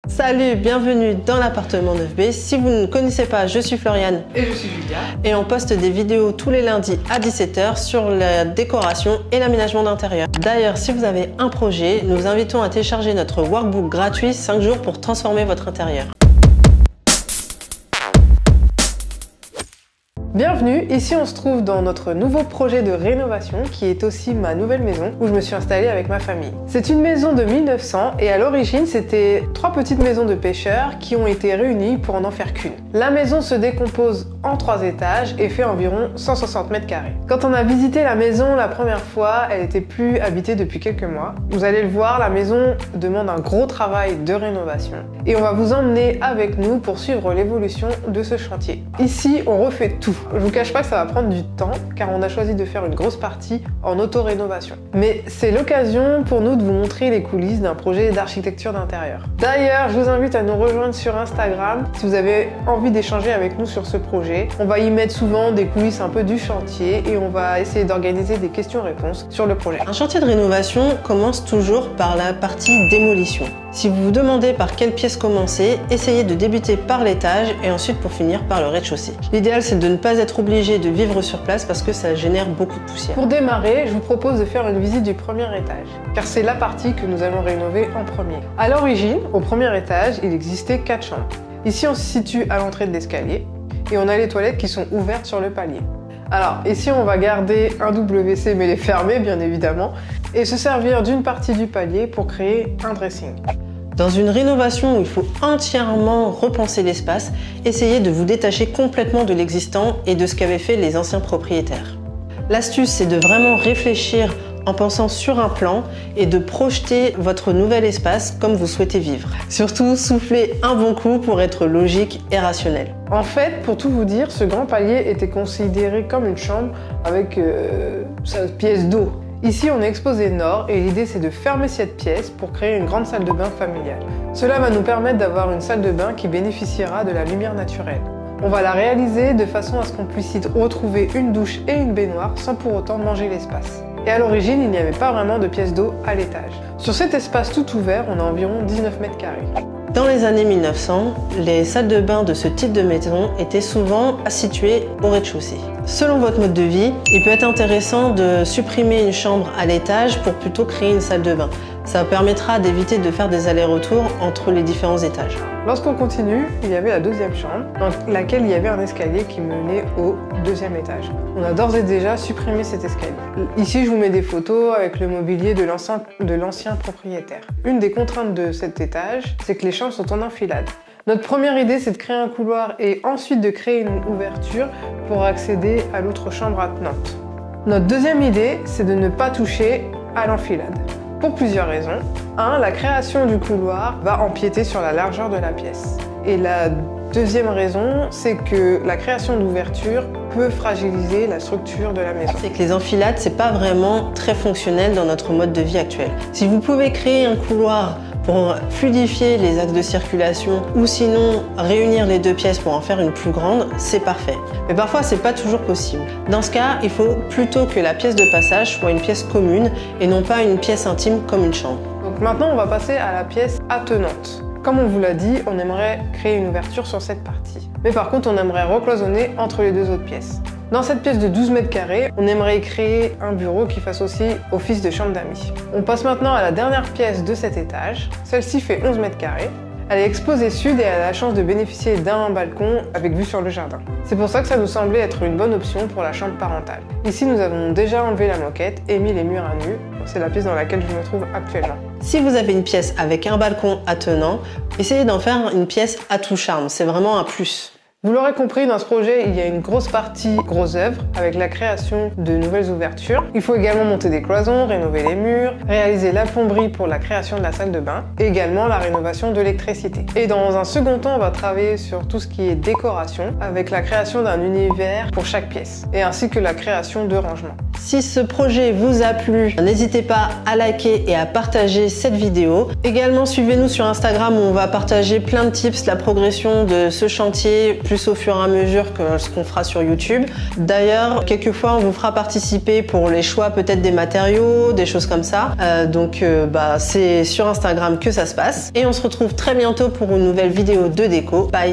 Salut, bienvenue dans l'appartement 9B. Si vous ne connaissez pas, je suis Floriane. Et je suis Julia. Et on poste des vidéos tous les lundis à 17 h sur la décoration et l'aménagement d'intérieur. D'ailleurs, si vous avez un projet, nous vous invitons à télécharger notre workbook gratuit 5 jours pour transformer votre intérieur. Bienvenue, ici on se trouve dans notre nouveau projet de rénovation qui est aussi ma nouvelle maison où je me suis installée avec ma famille. C'est une maison de 1900 et à l'origine c'était 3 petites maisons de pêcheurs qui ont été réunies pour en faire qu'une. La maison se décompose en 3 étages et fait environ 160 mètres carrés. Quand on a visité la maison la première fois, elle n'était plus habitée depuis quelques mois. Vous allez le voir, la maison demande un gros travail de rénovation et on va vous emmener avec nous pour suivre l'évolution de ce chantier. Ici on refait tout. Je vous cache pas que ça va prendre du temps car on a choisi de faire une grosse partie en auto-rénovation. Mais c'est l'occasion pour nous de vous montrer les coulisses d'un projet d'architecture d'intérieur. D'ailleurs, je vous invite à nous rejoindre sur Instagram si vous avez envie d'échanger avec nous sur ce projet. On va y mettre souvent des coulisses un peu du chantier et on va essayer d'organiser des questions-réponses sur le projet. Un chantier de rénovation commence toujours par la partie démolition. Si vous vous demandez par quelle pièce commencer, essayez de débuter par l'étage et ensuite pour finir par le rez-de-chaussée. L'idéal c'est de ne pas être obligé de vivre sur place parce que ça génère beaucoup de poussière. Pour démarrer, je vous propose de faire une visite du premier étage, car c'est la partie que nous allons rénover en premier. À l'origine, au premier étage, il existait 4 chambres. Ici on se situe à l'entrée de l'escalier et on a les toilettes qui sont ouvertes sur le palier. Alors ici on va garder un WC mais les fermer bien évidemment et se servir d'une partie du palier pour créer un dressing. Dans une rénovation où il faut entièrement repenser l'espace, essayez de vous détacher complètement de l'existant et de ce qu'avaient fait les anciens propriétaires. L'astuce, c'est de vraiment réfléchir en pensant sur un plan et de projeter votre nouvel espace comme vous souhaitez vivre. Surtout, soufflez un bon coup pour être logique et rationnel. En fait, pour tout vous dire, ce grand palier était considéré comme une chambre avec sa pièce d'eau. Ici, on est exposé nord et l'idée c'est de fermer cette pièce pour créer une grande salle de bain familiale. Cela va nous permettre d'avoir une salle de bain qui bénéficiera de la lumière naturelle. On va la réaliser de façon à ce qu'on puisse y retrouver une douche et une baignoire sans pour autant manger l'espace. Et à l'origine, il n'y avait pas vraiment de pièce d'eau à l'étage. Sur cet espace tout ouvert, on a environ 19 mètres carrés. Dans les années 1900, les salles de bain de ce type de maison étaient souvent situées au rez-de-chaussée. Selon votre mode de vie, il peut être intéressant de supprimer une chambre à l'étage pour plutôt créer une salle de bain. Ça permettra d'éviter de faire des allers-retours entre les différents étages. Lorsqu'on continue, il y avait la deuxième chambre, dans laquelle il y avait un escalier qui menait au deuxième étage. On a d'ores et déjà supprimé cet escalier. Ici, je vous mets des photos avec le mobilier de l'ancien propriétaire. Une des contraintes de cet étage, c'est que les chambres sont en enfilade. Notre première idée, c'est de créer un couloir et ensuite de créer une ouverture pour accéder à l'autre chambre attenante. Notre deuxième idée, c'est de ne pas toucher à l'enfilade. Pour plusieurs raisons. 1. La création du couloir va empiéter sur la largeur de la pièce. Et la deuxième raison, c'est que la création d'ouverture peut fragiliser la structure de la maison. C'est que les enfilades, c'est pas vraiment très fonctionnel dans notre mode de vie actuel. Si vous pouvez créer un couloir pour fluidifier les axes de circulation ou sinon réunir les deux pièces pour en faire une plus grande, c'est parfait. Mais parfois, c'est pas toujours possible. Dans ce cas, il faut plutôt que la pièce de passage soit une pièce commune et non pas une pièce intime comme une chambre. Donc maintenant, on va passer à la pièce attenante. Comme on vous l'a dit, on aimerait créer une ouverture sur cette partie. Mais par contre, on aimerait recloisonner entre les deux autres pièces. Dans cette pièce de 12 mètres carrés, on aimerait créer un bureau qui fasse aussi office de chambre d'amis. On passe maintenant à la dernière pièce de cet étage. Celle-ci fait 11 mètres carrés. Elle est exposée sud et elle a la chance de bénéficier d'un balcon avec vue sur le jardin. C'est pour ça que ça nous semblait être une bonne option pour la chambre parentale. Ici, nous avons déjà enlevé la moquette et mis les murs à nu. C'est la pièce dans laquelle je me trouve actuellement. Si vous avez une pièce avec un balcon attenant, essayez d'en faire une pièce à tout charme. C'est vraiment un plus. Vous l'aurez compris, dans ce projet, il y a une grosse partie gros œuvre avec la création de nouvelles ouvertures. Il faut également monter des cloisons, rénover les murs, réaliser la plomberie pour la création de la salle de bain et également la rénovation de l'électricité. Et dans un second temps, on va travailler sur tout ce qui est décoration avec la création d'un univers pour chaque pièce et ainsi que la création de rangements. Si ce projet vous a plu, n'hésitez pas à liker et à partager cette vidéo. Également, suivez-nous sur Instagram où on va partager plein de tips, la progression de ce chantier, plus au fur et à mesure que ce qu'on fera sur YouTube. D'ailleurs, quelquefois, on vous fera participer pour les choix peut-être des matériaux, des choses comme ça. Donc, c'est sur Instagram que ça se passe. Et on se retrouve très bientôt pour une nouvelle vidéo de déco. Bye!